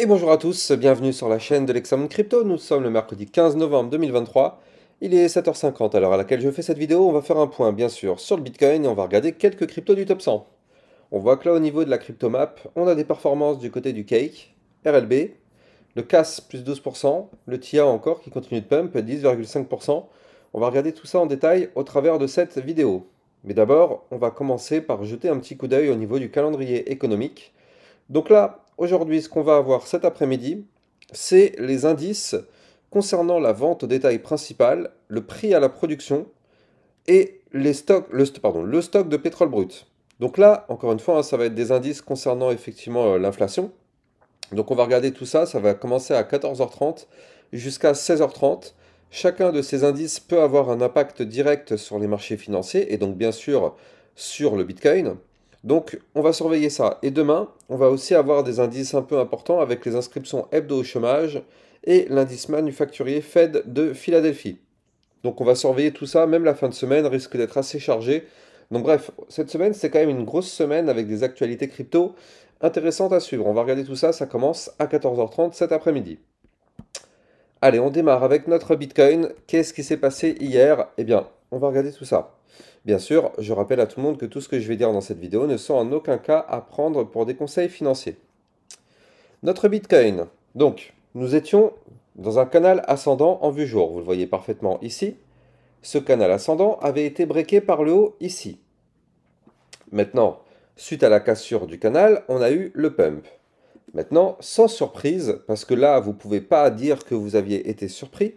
Et bonjour à tous, bienvenue sur la chaîne de l'Examen Crypto. Nous sommes le mercredi 15 novembre 2023. Il est 7h50 à l'heure à laquelle je fais cette vidéo. On va faire un point bien sûr sur le Bitcoin et on va regarder quelques cryptos du top 100. On voit que là au niveau de la cryptomap, on a des performances du côté du Cake, RLB, le CAS plus 12%, le TIA encore qui continue de pump 10,5%. On va regarder tout ça en détail au travers de cette vidéo. Mais d'abord, on va commencer par jeter un petit coup d'œil au niveau du calendrier économique. Donc là, aujourd'hui, ce qu'on va avoir cet après-midi, c'est les indices concernant la vente au détail principal, le prix à la production et le stock de pétrole brut. Donc là, encore une fois, hein, ça va être des indices concernant effectivement l'inflation. Donc on va regarder tout ça, ça va commencer à 14h30 jusqu'à 16h30. Chacun de ces indices peut avoir un impact direct sur les marchés financiers et donc bien sûr sur le Bitcoin. Donc on va surveiller ça. Et demain, on va aussi avoir des indices un peu importants avec les inscriptions hebdo au chômage et l'indice manufacturier Fed de Philadelphie. Donc on va surveiller tout ça, même la fin de semaine risque d'être assez chargée. Donc bref, cette semaine c'est quand même une grosse semaine avec des actualités crypto intéressantes à suivre. On va regarder tout ça, ça commence à 14h30 cet après-midi. Allez, on démarre avec notre Bitcoin. Qu'est-ce qui s'est passé hier? Eh bien, on va regarder tout ça. Bien sûr, je rappelle à tout le monde que tout ce que je vais dire dans cette vidéo ne sont en aucun cas à prendre pour des conseils financiers. Notre Bitcoin. Donc, nous étions dans un canal ascendant en vue jour. Vous le voyez parfaitement ici. Ce canal ascendant avait été breaké par le haut ici. Maintenant, suite à la cassure du canal, on a eu le pump. Maintenant, sans surprise, parce que là, vous ne pouvez pas dire que vous aviez été surpris,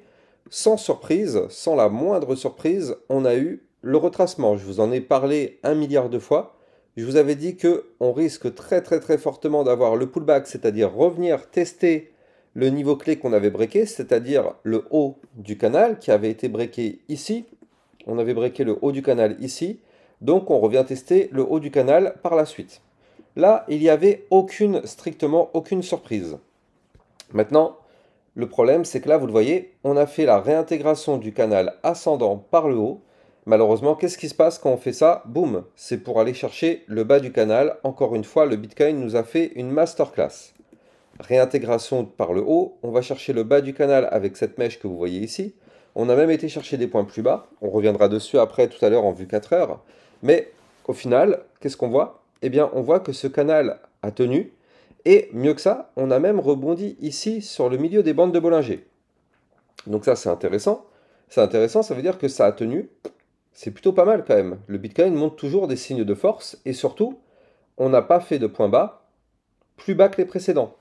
sans surprise, sans la moindre surprise, on a eu le retracement. Je vous en ai parlé 1 milliard de fois. Je vous avais dit que on risque très fortement d'avoir le pullback, c'est-à-dire revenir tester le niveau clé qu'on avait breaké, c'est-à-dire le haut du canal qui avait été breaké ici. On avait breaké le haut du canal ici, donc on revient tester le haut du canal par la suite. Là, il n'y avait strictement aucune surprise. Maintenant, le problème, c'est que là, vous le voyez, on a fait la réintégration du canal ascendant par le haut. Malheureusement, qu'est-ce qui se passe quand on fait ça? Boum, c'est pour aller chercher le bas du canal. Encore une fois, le Bitcoin nous a fait une masterclass. Réintégration par le haut, on va chercher le bas du canal avec cette mèche que vous voyez ici. On a même été chercher des points plus bas. On reviendra dessus après tout à l'heure en vue 4 heures. Mais au final, qu'est-ce qu'on voit? Eh bien, on voit que ce canal a tenu. Et mieux que ça, on a même rebondi ici sur le milieu des bandes de Bollinger. Donc ça, c'est intéressant. C'est intéressant, ça veut dire que ça a tenu. C'est plutôt pas mal quand même. Le Bitcoin montre toujours des signes de force. Et surtout, on n'a pas fait de point bas plus bas que les précédents.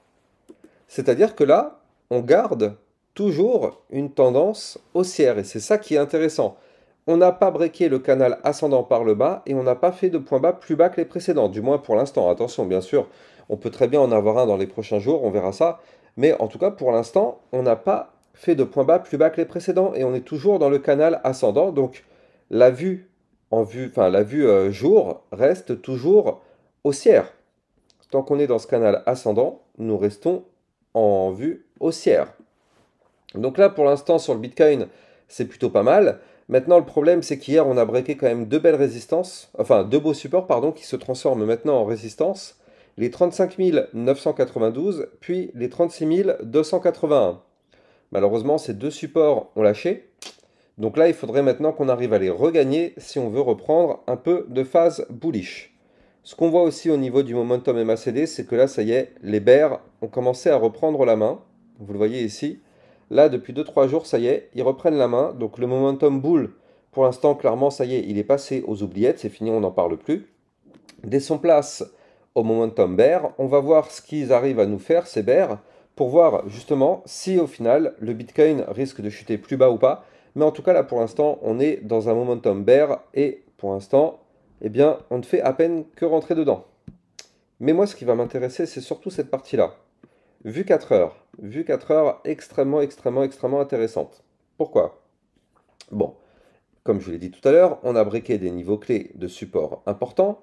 C'est-à-dire que là, on garde toujours une tendance haussière et c'est ça qui est intéressant. On n'a pas breaké le canal ascendant par le bas et on n'a pas fait de point bas plus bas que les précédents, du moins pour l'instant. Attention, bien sûr, on peut très bien en avoir un dans les prochains jours, on verra ça. Mais en tout cas, pour l'instant, on n'a pas fait de point bas plus bas que les précédents et on est toujours dans le canal ascendant. Donc la vue jour reste toujours haussière. Tant qu'on est dans ce canal ascendant, nous restons en vue haussière. Donc là, pour l'instant, sur le Bitcoin, c'est plutôt pas mal. Maintenant, le problème, c'est qu'hier, on a breaké quand même deux belles résistances, enfin deux beaux supports, pardon, qui se transforment maintenant en résistance. Les 35 992, puis les 36 281. Malheureusement, ces deux supports ont lâché. Donc là, il faudrait maintenant qu'on arrive à les regagner si on veut reprendre un peu de phase bullish. Ce qu'on voit aussi au niveau du momentum MACD, c'est que là, ça y est, les bears ont commencé à reprendre la main. Vous le voyez ici. Là, depuis 2-3 jours, ça y est, ils reprennent la main. Donc le momentum bull, pour l'instant, clairement, ça y est, il est passé aux oubliettes. C'est fini, on n'en parle plus. Laissons place au momentum bear. On va voir ce qu'ils arrivent à nous faire, ces bears, pour voir justement si au final, le Bitcoin risque de chuter plus bas ou pas. Mais en tout cas, là, pour l'instant, on est dans un momentum bear. Et pour l'instant, eh bien, on ne fait à peine que rentrer dedans. Mais moi, ce qui va m'intéresser, c'est surtout cette partie-là. Vue 4 heures. Vue 4 heures extrêmement intéressante. Pourquoi? Bon, comme je vous l'ai dit tout à l'heure, on a breaké des niveaux clés de support importants,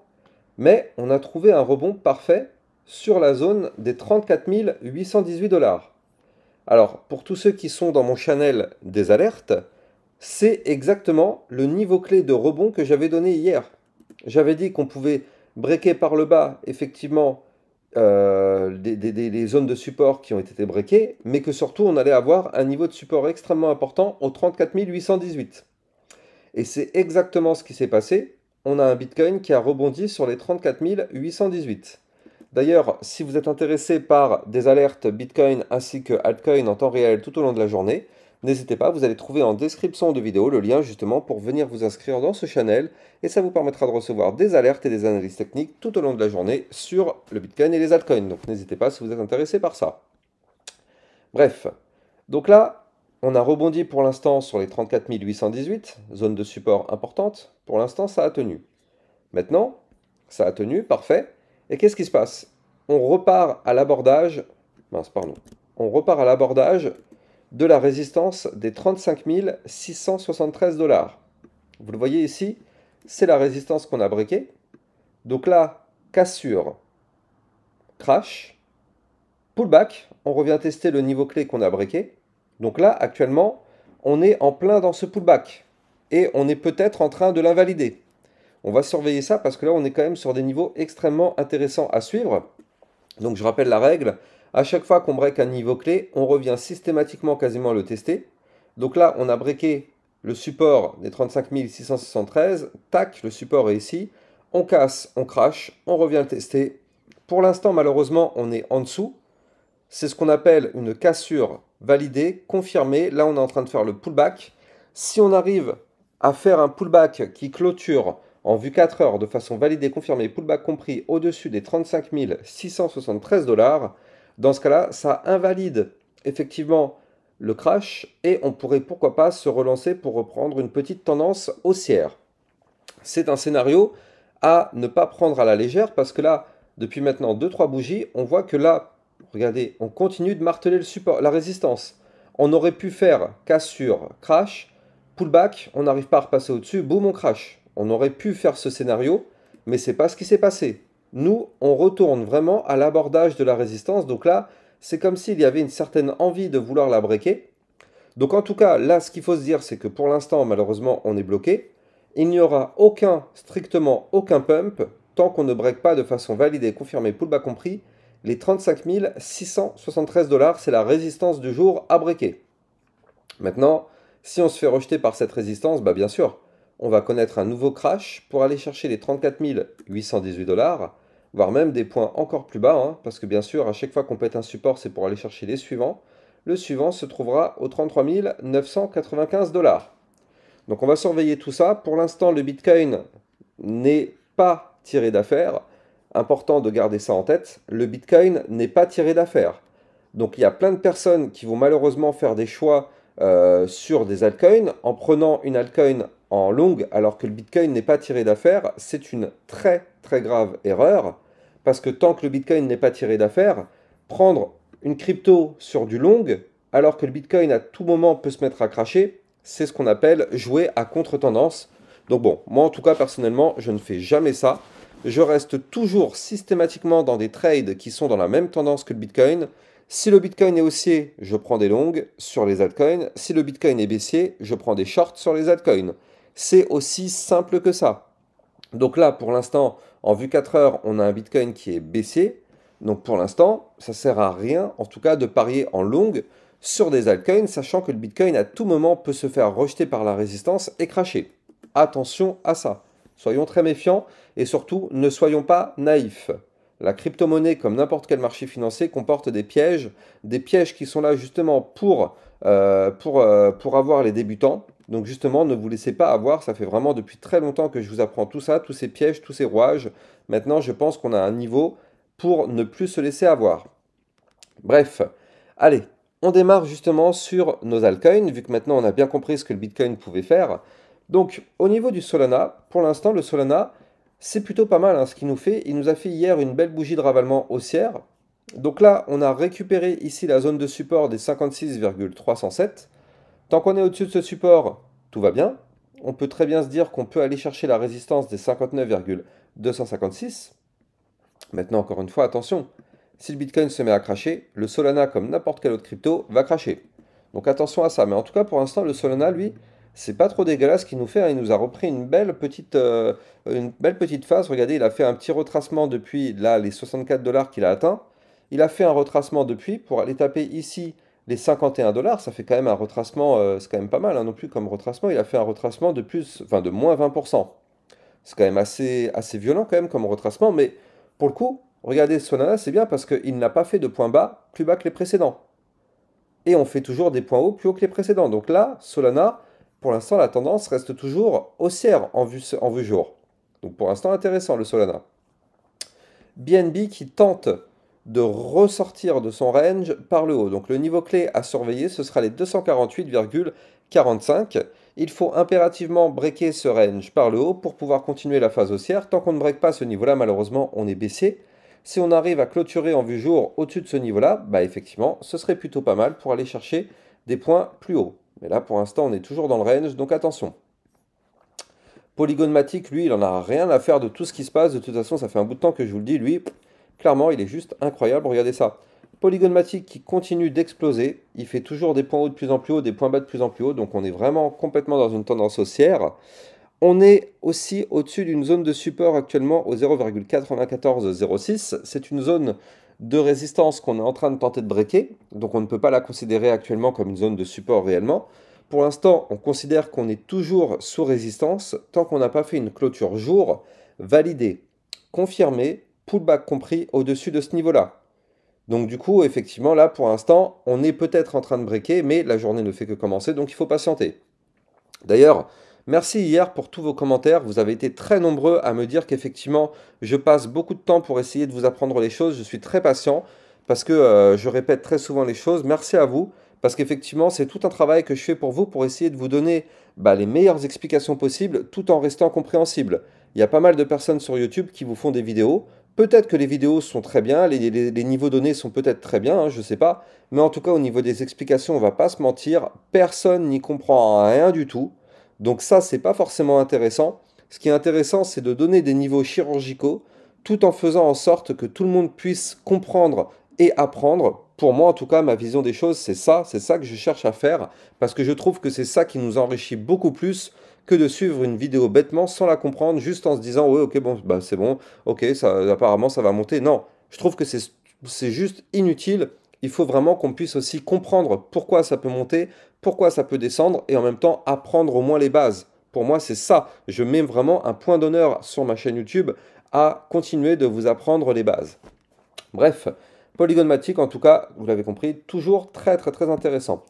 mais on a trouvé un rebond parfait sur la zone des 34 818 dollars. Alors, pour tous ceux qui sont dans mon channel des alertes, c'est exactement le niveau clé de rebond que j'avais donné hier. J'avais dit qu'on pouvait breaker par le bas, effectivement, des zones de support qui ont été breakées, mais que surtout on allait avoir un niveau de support extrêmement important au 34 818. Et c'est exactement ce qui s'est passé. On a un Bitcoin qui a rebondi sur les 34 818. D'ailleurs, si vous êtes intéressé par des alertes Bitcoin ainsi que altcoin en temps réel tout au long de la journée, n'hésitez pas, vous allez trouver en description de vidéo le lien justement pour venir vous inscrire dans ce channel et ça vous permettra de recevoir des alertes et des analyses techniques tout au long de la journée sur le Bitcoin et les altcoins. Donc n'hésitez pas si vous êtes intéressé par ça. Bref, donc là, on a rebondi pour l'instant sur les 34 818, zone de support importante. Pour l'instant, ça a tenu. Maintenant, ça a tenu, parfait. Et qu'est-ce qui se passe? On repart à l'abordage, on repart à l'abordage de la résistance des 35 673 dollars. Vous le voyez ici, c'est la résistance qu'on a breakée. Donc là, cassure, crash, pullback, on revient tester le niveau clé qu'on a breaké. Donc là, actuellement, on est en plein dans ce pullback. Et on est peut-être en train de l'invalider. On va surveiller ça parce que là, on est quand même sur des niveaux extrêmement intéressants à suivre. Donc je rappelle la règle, à chaque fois qu'on break un niveau clé, on revient systématiquement quasiment le tester. Donc là, on a breaké le support des 35 673, tac, le support est ici. On casse, on crash, on revient le tester. Pour l'instant, malheureusement, on est en dessous. C'est ce qu'on appelle une cassure validée, confirmée. Là, on est en train de faire le pullback. Si on arrive à faire un pullback qui clôture en vue 4 heures de façon validée, confirmée, pullback compris au-dessus des 35 673 dollars, dans ce cas-là, ça invalide effectivement le crash et on pourrait pourquoi pas se relancer pour reprendre une petite tendance haussière. C'est un scénario à ne pas prendre à la légère parce que là, depuis maintenant 2-3 bougies, on voit que là, regardez, on continue de marteler le support, la résistance. On aurait pu faire cassure, crash, pullback, on n'arrive pas à repasser au-dessus, boum, on crash. On aurait pu faire ce scénario, mais c'est pas ce qui s'est passé. Nous, on retourne vraiment à l'abordage de la résistance. Donc là, c'est comme s'il y avait une certaine envie de vouloir la breaker. Donc en tout cas, là, ce qu'il faut se dire, c'est que pour l'instant, malheureusement, on est bloqué. Il n'y aura strictement aucun pump, tant qu'on ne break pas de façon validée, confirmée, pullback compris. Les 35 673 dollars, c'est la résistance du jour à breaker. Maintenant, si on se fait rejeter par cette résistance, bah bien sûr, on va connaître un nouveau crash pour aller chercher les 34 818 dollars, voire même des points encore plus bas, hein, parce que bien sûr, à chaque fois qu'on pète un support, c'est pour aller chercher les suivants. Le suivant se trouvera aux 33 995 dollars. Donc on va surveiller tout ça. Pour l'instant, le Bitcoin n'est pas tiré d'affaire. Important de garder ça en tête. Le Bitcoin n'est pas tiré d'affaire. Donc il y a plein de personnes qui vont malheureusement faire des choix sur des altcoins en prenant une altcoin en longue alors que le Bitcoin n'est pas tiré d'affaire. C'est une très très grave erreur parce que tant que le Bitcoin n'est pas tiré d'affaire, prendre une crypto sur du long alors que le Bitcoin à tout moment peut se mettre à cracher, c'est ce qu'on appelle jouer à contre-tendance. Donc bon, moi en tout cas personnellement, je ne fais jamais ça. Je reste toujours systématiquement dans des trades qui sont dans la même tendance que le Bitcoin. Si le Bitcoin est haussier, je prends des longues sur les altcoins. Si le Bitcoin est baissier, je prends des shorts sur les altcoins. C'est aussi simple que ça. Donc là, pour l'instant, en vue 4 heures, on a un Bitcoin qui est baissier. Donc pour l'instant, ça ne sert à rien, en tout cas, de parier en longue sur des altcoins, sachant que le Bitcoin à tout moment peut se faire rejeter par la résistance et cracher. Attention à ça. Soyons très méfiants et surtout, ne soyons pas naïfs. La crypto-monnaie, comme n'importe quel marché financier, comporte des pièges qui sont là justement pour avoir les débutants. Donc justement, ne vous laissez pas avoir, ça fait vraiment depuis très longtemps que je vous apprends tout ça, tous ces pièges, tous ces rouages. Maintenant, je pense qu'on a un niveau pour ne plus se laisser avoir. Bref, allez, on démarre justement sur nos altcoins, vu que maintenant on a bien compris ce que le Bitcoin pouvait faire. Donc, au niveau du Solana, pour l'instant, le Solana, c'est plutôt pas mal hein, ce qu'il nous fait. Il nous a fait hier une belle bougie de ravalement haussière. Donc là, on a récupéré ici la zone de support des 56,307. Tant qu'on est au-dessus de ce support, tout va bien. On peut très bien se dire qu'on peut aller chercher la résistance des 59,256. Maintenant, encore une fois, attention. Si le Bitcoin se met à cracher, le Solana, comme n'importe quelle autre crypto, va cracher. Donc attention à ça. Mais en tout cas, pour l'instant, le Solana, lui, C'est pas trop dégueulasse ce qu'il nous fait, hein. Il nous a repris une belle petite phase. Regardez, il a fait un petit retracement depuis là les 64 dollars qu'il a atteint. Il a fait un retracement depuis pour aller taper ici les 51 dollars. Ça fait quand même un retracement, c'est quand même pas mal, hein, non plus comme retracement. Il a fait un retracement de plus, enfin de moins 20%. C'est quand même assez violent quand même comme retracement, mais pour le coup, regardez Solana, c'est bien parce qu'il n'a pas fait de point bas plus bas que les précédents. Et on fait toujours des points hauts plus hauts que les précédents. Donc là, Solana, pour l'instant, la tendance reste toujours haussière en vue jour. Donc pour l'instant, intéressant le Solana. BNB qui tente de ressortir de son range par le haut. Donc le niveau clé à surveiller, ce sera les 248,45. Il faut impérativement breaker ce range par le haut pour pouvoir continuer la phase haussière. Tant qu'on ne break pas ce niveau-là, malheureusement, on est baissier. Si on arrive à clôturer en vue jour au-dessus de ce niveau-là, bah effectivement, ce serait plutôt pas mal pour aller chercher des points plus hauts. Mais là, pour l'instant, on est toujours dans le range, donc attention. Polygonmatic, lui, il en a rien à faire de tout ce qui se passe. De toute façon, ça fait un bout de temps que je vous le dis. Lui, clairement, il est juste incroyable. Regardez ça. Polygonmatic qui continue d'exploser. Il fait toujours des points hauts de plus en plus haut, des points bas de plus en plus haut. Donc on est vraiment complètement dans une tendance haussière. On est aussi au-dessus d'une zone de support actuellement au 0,9406. C'est une zone de résistance qu'on est en train de tenter de breaker. Donc on ne peut pas la considérer actuellement comme une zone de support réellement. Pour l'instant, on considère qu'on est toujours sous résistance tant qu'on n'a pas fait une clôture jour validée, confirmée, pullback compris au-dessus de ce niveau-là. Donc du coup, effectivement, là, pour l'instant, on est peut-être en train de breaker, mais la journée ne fait que commencer, donc il faut patienter. D'ailleurs, merci hier pour tous vos commentaires. Vous avez été très nombreux à me dire qu'effectivement, je passe beaucoup de temps pour essayer de vous apprendre les choses. Je suis très patient parce que je répète très souvent les choses. Merci à vous parce qu'effectivement, c'est tout un travail que je fais pour vous pour essayer de vous donner les meilleures explications possibles tout en restant compréhensible. Il y a pas mal de personnes sur YouTube qui vous font des vidéos. Peut-être que les vidéos sont très bien, les niveaux donnés sont peut-être très bien, hein, je ne sais pas. Mais en tout cas, au niveau des explications, on va pas se mentir, personne n'y comprend rien du tout. Donc ça, c'est pas forcément intéressant. Ce qui est intéressant, c'est de donner des niveaux chirurgicaux, tout en faisant en sorte que tout le monde puisse comprendre et apprendre. Pour moi, en tout cas, ma vision des choses, c'est ça que je cherche à faire, parce que je trouve que c'est ça qui nous enrichit beaucoup plus que de suivre une vidéo bêtement sans la comprendre, juste en se disant, ouais, ok, bon, bah c'est bon, ok, ça, apparemment ça va monter. Non, je trouve que c'est juste inutile. Il faut vraiment qu'on puisse aussi comprendre pourquoi ça peut monter, pourquoi ça peut descendre, et en même temps apprendre au moins les bases. Pour moi, c'est ça. Je mets vraiment un point d'honneur sur ma chaîne YouTube à continuer de vous apprendre les bases. Bref, Polygonmatic, en tout cas, vous l'avez compris, toujours très très très intéressant.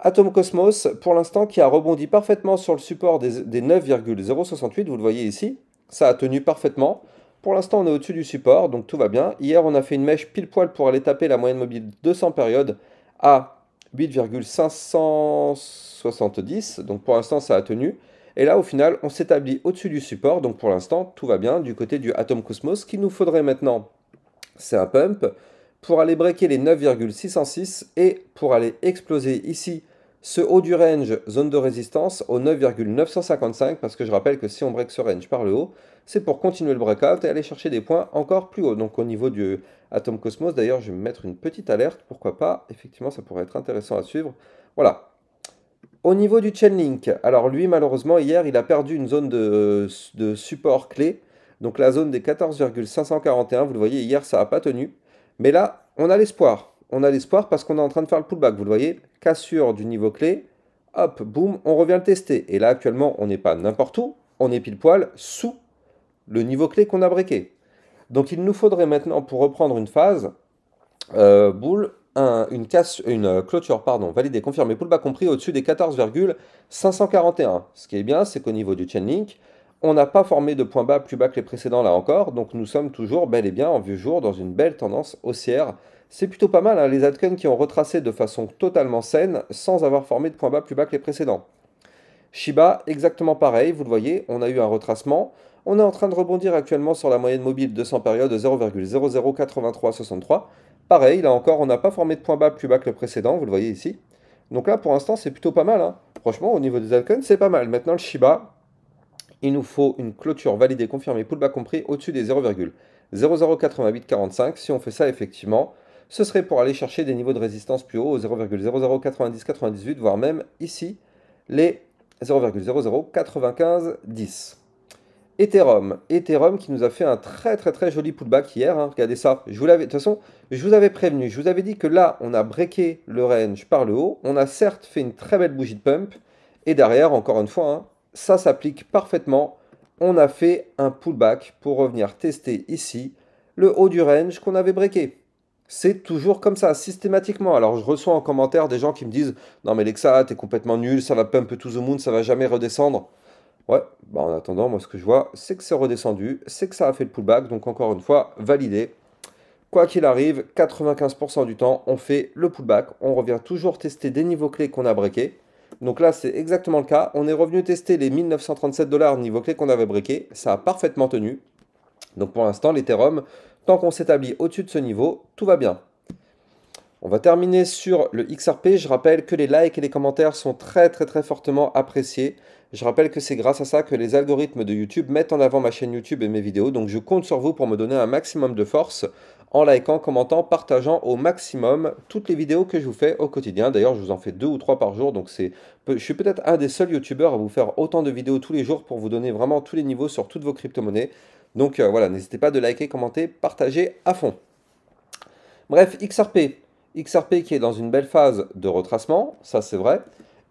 Atom Cosmos, pour l'instant, qui a rebondi parfaitement sur le support des 9,068, vous le voyez ici, ça a tenu parfaitement. Pour l'instant, on est au-dessus du support, donc tout va bien. Hier, on a fait une mèche pile poil pour aller taper la moyenne mobile 200 périodes à 8,570, donc pour l'instant, ça a tenu. Et là, au final, on s'établit au-dessus du support, donc pour l'instant, tout va bien du côté du Atom Cosmos. Ce qu'il nous faudrait maintenant, c'est un pump pour aller breaker les 9,606 et pour aller exploser ici ce haut du range, zone de résistance, au 9,955, parce que je rappelle que si on break ce range par le haut, c'est pour continuer le breakout et aller chercher des points encore plus hauts. Donc au niveau du Atom Cosmos, d'ailleurs, je vais me mettre une petite alerte, pourquoi pas, effectivement, ça pourrait être intéressant à suivre. Voilà. Au niveau du Chainlink, alors lui, malheureusement, hier, il a perdu une zone de support clé, donc la zone des 14,541, vous le voyez, hier, ça n'a pas tenu. Mais là, on a l'espoir. On a l'espoir parce qu'on est en train de faire le pullback. Vous le voyez, cassure du niveau clé. Hop, boum, on revient le tester. Et là, actuellement, on n'est pas n'importe où. On est pile poil sous le niveau clé qu'on a breaké. Donc, il nous faudrait maintenant, pour reprendre une phase, boule, une clôture, pardon, validée, confirmée, pullback compris au-dessus des 14,541. Ce qui est bien, c'est qu'au niveau du Chainlink, on n'a pas formé de point bas plus bas que les précédents là encore, donc nous sommes toujours bel et bien en vieux jour dans une belle tendance haussière. C'est plutôt pas mal, hein, les altcoins qui ont retracé de façon totalement saine sans avoir formé de point bas plus bas que les précédents. Shiba, exactement pareil, vous le voyez, on a eu un retracement. On est en train de rebondir actuellement sur la moyenne mobile 200 périodes de 0,008363. Pareil, là encore, on n'a pas formé de point bas plus bas que le précédent, vous le voyez ici. Donc là, pour l'instant, c'est plutôt pas mal, hein. Franchement, au niveau des altcoins, c'est pas mal. Maintenant, le Shiba, il nous faut une clôture validée, confirmée, pullback compris, au-dessus des 0,008845. Si on fait ça, effectivement, ce serait pour aller chercher des niveaux de résistance plus hauts, au 0,009098, voire même ici, les 0,009510. Ethereum qui nous a fait un très joli pullback hier, hein. Regardez ça. De toute façon, je vous avais prévenu, je vous avais dit que là, on a breaké le range par le haut. On a certes fait une très belle bougie de pump. Et derrière, encore une fois, hein, ça s'applique parfaitement. On a fait un pullback pour revenir tester ici le haut du range qu'on avait breaké. C'est toujours comme ça, systématiquement. Alors je reçois en commentaire des gens qui me disent non mais Lexa, t'es complètement nul, ça va pump to the moon, ça va jamais redescendre. Ouais, bah en attendant, moi ce que je vois, c'est que c'est redescendu, c'est que ça a fait le pullback, donc encore une fois, validé. Quoi qu'il arrive, 95% du temps, on fait le pullback, on revient toujours tester des niveaux clés qu'on a breakés. Donc là, c'est exactement le cas. On est revenu tester les 1937 $ niveau clé qu'on avait breaké, ça a parfaitement tenu. Donc pour l'instant, l'Ethereum, tant qu'on s'établit au-dessus de ce niveau, tout va bien. On va terminer sur le XRP. Je rappelle que les likes et les commentaires sont très fortement appréciés. Je rappelle que c'est grâce à ça que les algorithmes de YouTube mettent en avant ma chaîne YouTube et mes vidéos. Donc je compte sur vous pour me donner un maximum de force en likant, commentant, partageant au maximum toutes les vidéos que je vous fais au quotidien. D'ailleurs, je vous en fais 2 ou 3 par jour. Donc je suis peut-être un des seuls YouTubeurs à vous faire autant de vidéos tous les jours pour vous donner vraiment tous les niveaux sur toutes vos crypto-monnaies. Donc voilà, n'hésitez pas de liker, commenter, partager à fond. Bref, XRP. XRP qui est dans une belle phase de retracement, ça c'est vrai.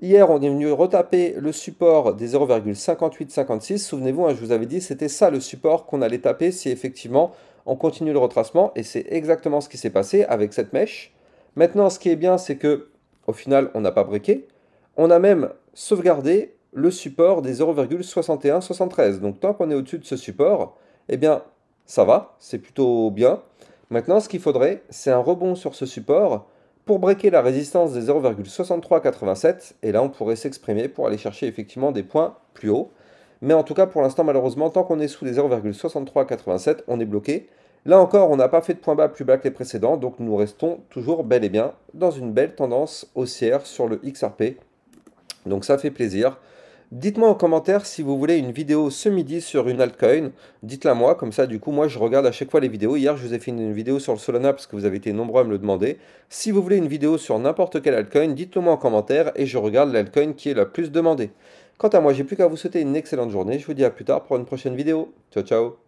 Hier, on est venu retaper le support des 0,5856. Souvenez-vous, hein, je vous avais dit, c'était ça le support qu'on allait taper si effectivement on continue le retracement. Et c'est exactement ce qui s'est passé avec cette mèche. Maintenant, ce qui est bien, c'est que au final, on n'a pas breaké. On a même sauvegardé le support des 0,6173. Donc tant qu'on est au-dessus de ce support, eh bien, ça va, c'est plutôt bien. Maintenant, ce qu'il faudrait, c'est un rebond sur ce support pour breaker la résistance des 0,6387. Et là, on pourrait s'exprimer pour aller chercher effectivement des points plus hauts. Mais en tout cas, pour l'instant, malheureusement, tant qu'on est sous les 0,6387, on est bloqué. Là encore, on n'a pas fait de point bas plus bas que les précédents, donc nous restons toujours bel et bien dans une belle tendance haussière sur le XRP. Donc ça fait plaisir. Dites-moi en commentaire si vous voulez une vidéo ce midi sur une altcoin. Dites-la moi, comme ça du coup moi je regarde à chaque fois les vidéos. Hier je vous ai fait une vidéo sur le Solana parce que vous avez été nombreux à me le demander. Si vous voulez une vidéo sur n'importe quelle altcoin, dites-le moi en commentaire et je regarde l'altcoin qui est la plus demandée. Quant à moi, j'ai plus qu'à vous souhaiter une excellente journée. Je vous dis à plus tard pour une prochaine vidéo. Ciao ciao.